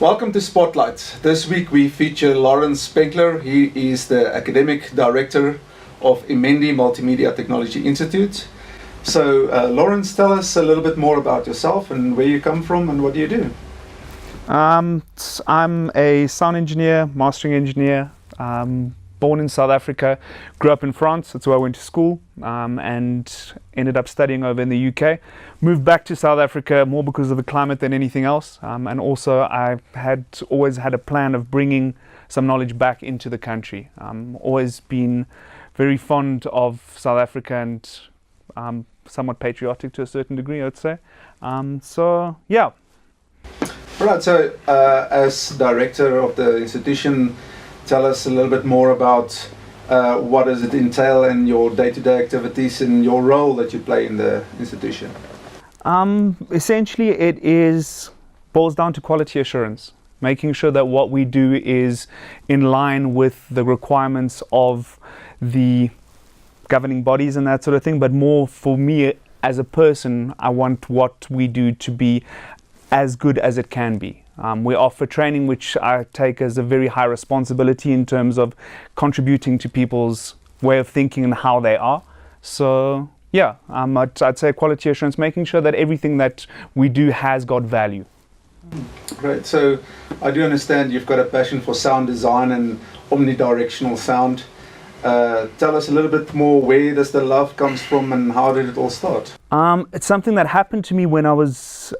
Welcome to Spotlight. This week we feature Lorenz Penkler. He is the Academic Director of Emendy Multimedia Technology Institute. So Lorenz, tell us a little bit more about yourself and where you come from and what do you do? I'm a sound engineer, mastering engineer, born in South Africa, grew up in France, that's where I went to school, and ended up studying over in the UK. Moved back to South Africa more because of the climate than anything else, and also I had always had a plan of bringing some knowledge back into the country. Always been very fond of South Africa and somewhat patriotic to a certain degree, I'd say. So yeah. Right, so as director of the institution, tell us a little bit more about what does it entail and your day-to-day activities and your role that you play in the institution. Essentially it boils down to quality assurance, making sure that what we do is in line with the requirements of the governing bodies and that sort of thing, but more for me as a person, I want what we do to be as good as it can be. We offer training which I take as a very high responsibility in terms of contributing to people's way of thinking and how they are. So yeah, I'd say quality assurance, making sure that everything that we do has got value. Great, so I do understand you've got a passion for sound design and omnidirectional sound. Tell us a little bit more, where does the love comes from and how did it all start? It's something that happened to me when I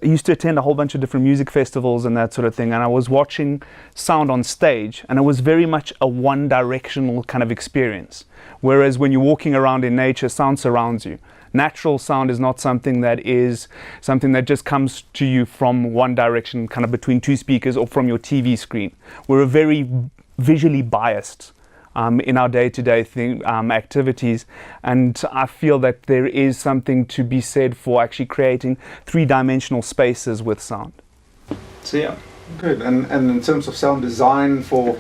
used to attend a whole bunch of different music festivals and that sort of thing, and I was watching sound on stage, and it was very much a one-directional kind of experience. Whereas when you're walking around in nature, sound surrounds you. Natural sound is not something that just comes to you from one direction, kind of between two speakers or from your TV screen. We're very visually biased in our day-to-day activities, and I feel that there is something to be said for actually creating three-dimensional spaces with sound. So yeah, good. And in terms of sound design for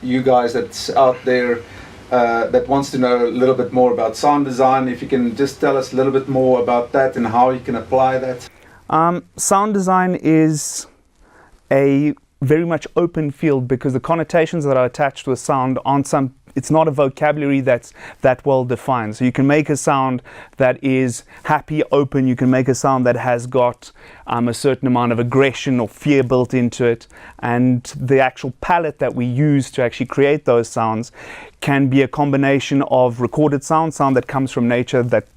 you guys that's out there that wants to know a little bit more about sound design, if you can just tell us a little bit more about that and how you can apply that. Sound design is a very much open field because the connotations that are attached with sound it's not a vocabulary that's that well defined. So you can make a sound that is happy, open. You can make a sound that has got a certain amount of aggression or fear built into it. And the actual palette that we use to actually create those sounds can be a combination of recorded sound that comes from nature that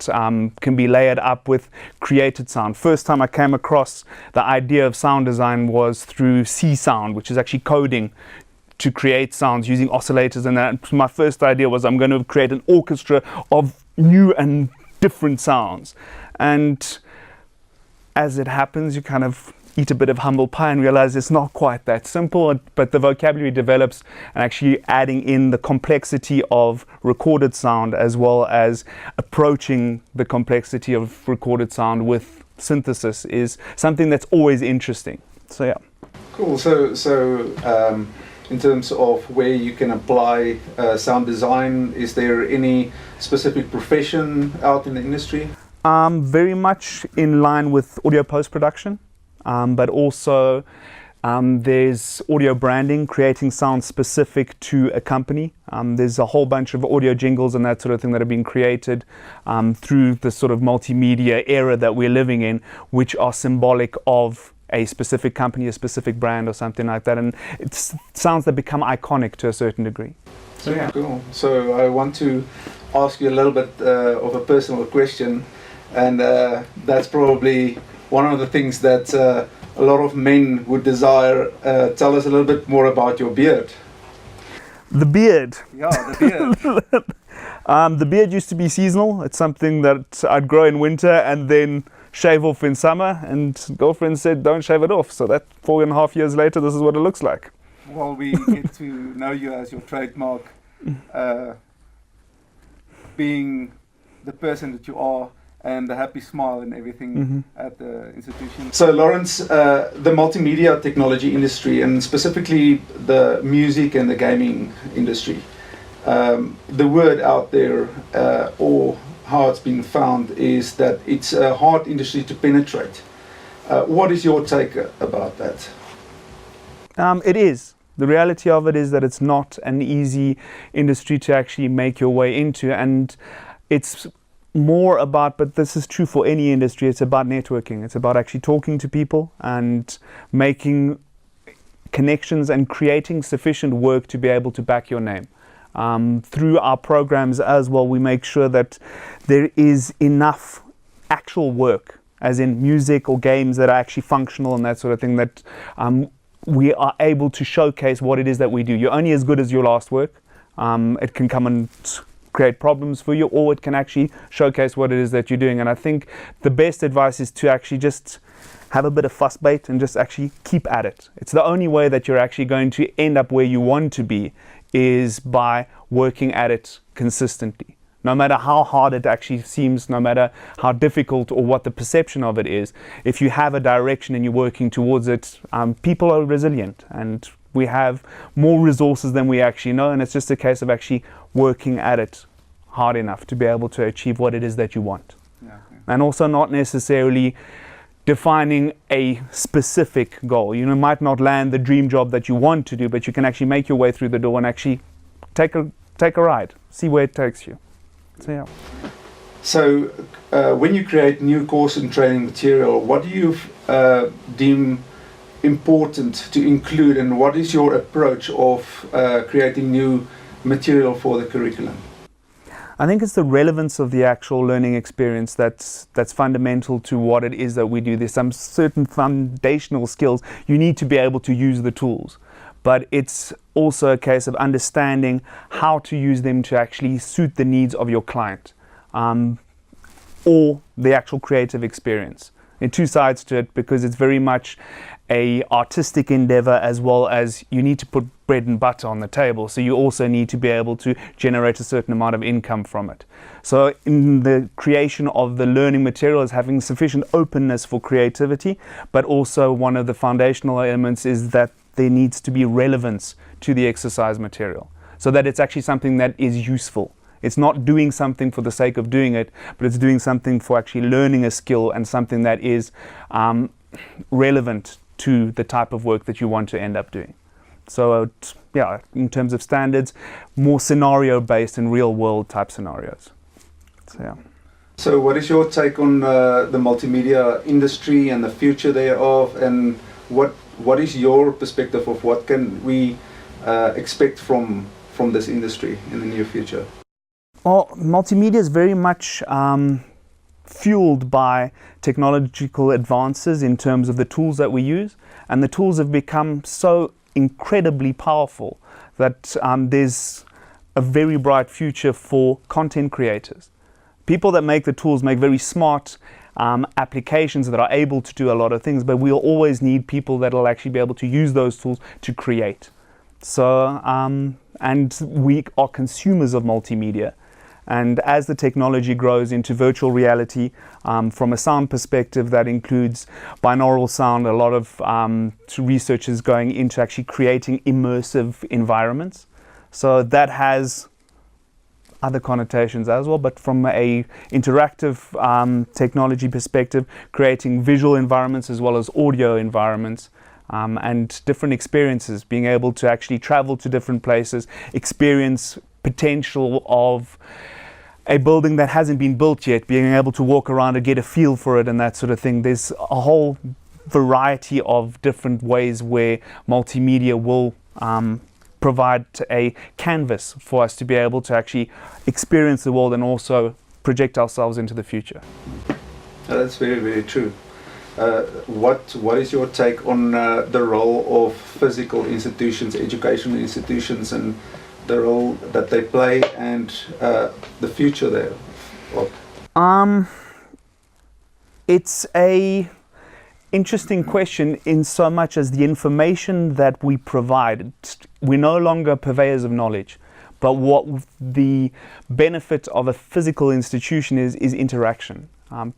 can be layered up with created sound. First time I came across the idea of sound design was through C sound, which is actually coding to create sounds using oscillators, and that my first idea was I'm going to create an orchestra of new and different sounds. And as it happens, you kind of eat a bit of humble pie and realize it's not quite that simple, but the vocabulary develops, and actually adding in the complexity of recorded sound as well as approaching the complexity of recorded sound with synthesis is something that's always interesting. So yeah. Cool. So in terms of where you can apply sound design, is there any specific profession out in the industry? Very much in line with audio post-production, but also there's audio branding, creating sound specific to a company. There's a whole bunch of audio jingles and that sort of thing that have been created through the sort of multimedia era that we're living in, which are symbolic of a specific company, a specific brand or something like that, and it's sounds that become iconic to a certain degree. So yeah, cool. So I want to ask you a little bit of a personal question, and that's probably one of the things that a lot of men would desire. Tell us a little bit more about your beard. The beard? Yeah, the beard. The beard used to be seasonal. It's something that I'd grow in winter and then shave off in summer, and girlfriend said don't shave it off, so that 4.5 years later this is what it looks like. Well, we get to know you as your trademark, being the person that you are and the happy smile and everything at the institution. So Lorenz, the multimedia technology industry, and specifically the music and the gaming industry, the word out there or how it's been found is that it's a hard industry to penetrate. What is your take about that? It is. The reality of it is that it's not an easy industry to actually make your way into, and it's more about, but this is true for any industry, it's about networking. It's about actually talking to people and making connections and creating sufficient work to be able to back your name. Through our programs as well, we make sure that there is enough actual work, as in music or games that are actually functional and that sort of thing, that we are able to showcase what it is that we do. You're only as good as your last work. It can come and create problems for you, or it can actually showcase what it is that you're doing. And I think the best advice is to actually just have a bit of fuss bait and just actually keep at it. It's the only way that you're actually going to end up where you want to be, is by working at it consistently. No matter how hard it actually seems, no matter how difficult or what the perception of it is, if you have a direction and you're working towards it, people are resilient, and we have more resources than we actually know, and it's just a case of actually working at it hard enough to be able to achieve what it is that you want. Yeah, okay. And also not necessarily defining a specific goal. You might not land the dream job that you want to do, but you can actually make your way through the door and actually take a ride, see where it takes you. So, yeah. So when you create new course and training material, what do you deem important to include, and what is your approach of creating new material for the curriculum? I think it's the relevance of the actual learning experience that's fundamental to what it is that we do. There's some certain foundational skills. You need to be able to use the tools, but it's also a case of understanding how to use them to actually suit the needs of your client, or the actual creative experience. There are two sides to it, because it's very much a artistic endeavor, as well as you need to put bread and butter on the table. So you also need to be able to generate a certain amount of income from it. So in the creation of the learning material is having sufficient openness for creativity, but also one of the foundational elements is that there needs to be relevance to the exercise material, so that it's actually something that is useful. It's not doing something for the sake of doing it, but it's doing something for actually learning a skill, and something that is relevant to the type of work that you want to end up doing. So yeah, in terms of standards, more scenario-based and real-world type scenarios. So yeah. So what is your take on the multimedia industry and the future thereof, and what is your perspective of what can we expect from this industry in the near future? Well, multimedia is very much fueled by technological advances in terms of the tools that we use, and the tools have become so incredibly powerful that there's a very bright future for content creators. People that make the tools make very smart applications that are able to do a lot of things, but we'll always need people that will actually be able to use those tools to create. So, and we are consumers of multimedia. And as the technology grows into virtual reality, from a sound perspective, that includes binaural sound. A lot of research is going into actually creating immersive environments. So that has other connotations as well, but from a interactive technology perspective, creating visual environments as well as audio environments, and different experiences, being able to actually travel to different places, experience potential of a building that hasn't been built yet, being able to walk around and get a feel for it and that sort of thing. There's a whole variety of different ways where multimedia will provide a canvas for us to be able to actually experience the world and also project ourselves into the future. That's very, very true. What is your take on the role of physical institutions, educational institutions, and the role that they play, and the future there? It's a interesting question in so much as the information that we provide, we're no longer purveyors of knowledge, but what the benefit of a physical institution is interaction.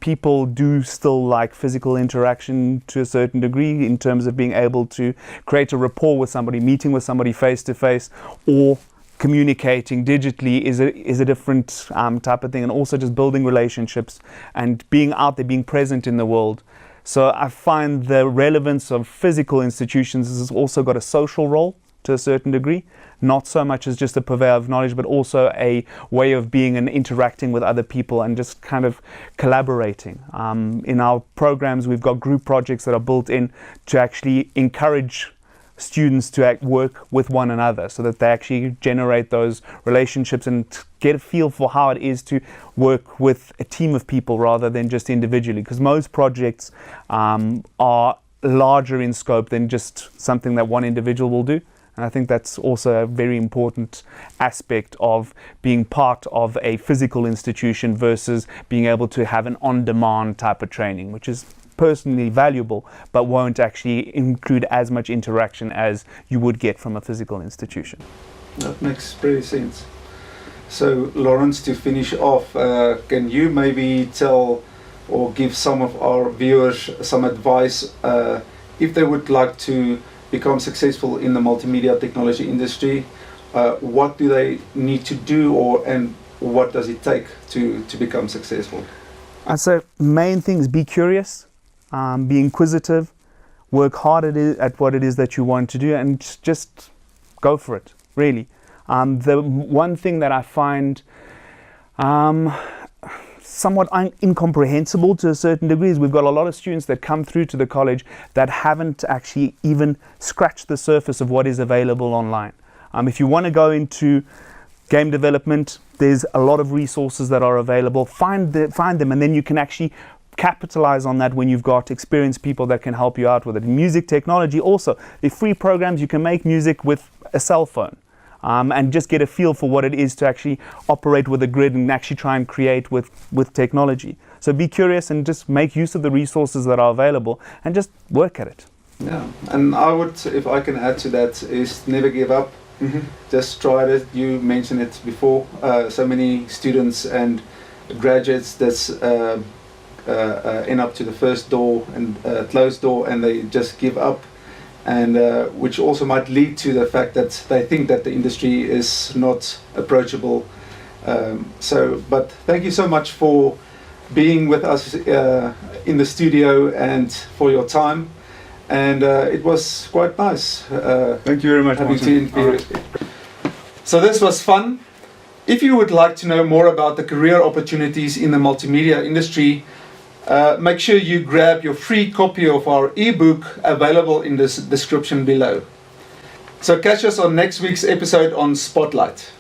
People do still like physical interaction to a certain degree, in terms of being able to create a rapport with somebody, meeting with somebody face to face, or communicating digitally is a different type of thing, and also just building relationships and being out there, being present in the world. So I find the relevance of physical institutions has also got a social role to a certain degree, not so much as just a purveyor of knowledge, but also a way of being and interacting with other people and just kind of collaborating. In our programs, we've got group projects that are built in to actually encourage students to work with one another, so that they actually generate those relationships and get a feel for how it is to work with a team of people rather than just individually, because most projects are larger in scope than just something that one individual will do. And I think that's also a very important aspect of being part of a physical institution versus being able to have an on-demand type of training, which is personally valuable, but won't actually include as much interaction as you would get from a physical institution. That makes pretty sense. So, Lorentz, to finish off, can you maybe tell or give some of our viewers some advice if they would like to become successful in the multimedia technology industry? What do they need to do, and what does it take to become successful? I'd say main thing is be curious, be inquisitive, work hard at what it is that you want to do, and just go for it, really. The one thing that I find somewhat incomprehensible to a certain degree is we've got a lot of students that come through to the college that haven't actually even scratched the surface of what is available online. If you want to go into game development, there's a lot of resources that are available. Find them, and then you can actually capitalize on that when you've got experienced people that can help you out with it. Music technology also, the free programs, you can make music with a cell phone. And just get a feel for what it is to actually operate with a grid and actually try and create with technology. So be curious and just make use of the resources that are available and just work at it. Yeah, and I would, if I can add to that, is never give up. Mm-hmm. Just try it. You mentioned it before. So many students and graduates that's end up to the first door and closed door, and they just give up. And which also might lead to the fact that they think that the industry is not approachable. But thank you so much for being with us in the studio and for your time. And it was quite nice. Thank you very much, Martin. So this was fun. If you would like to know more about the career opportunities in the multimedia industry, make sure you grab your free copy of our ebook available in the description below. So catch us on next week's episode on SPOTLiGHT.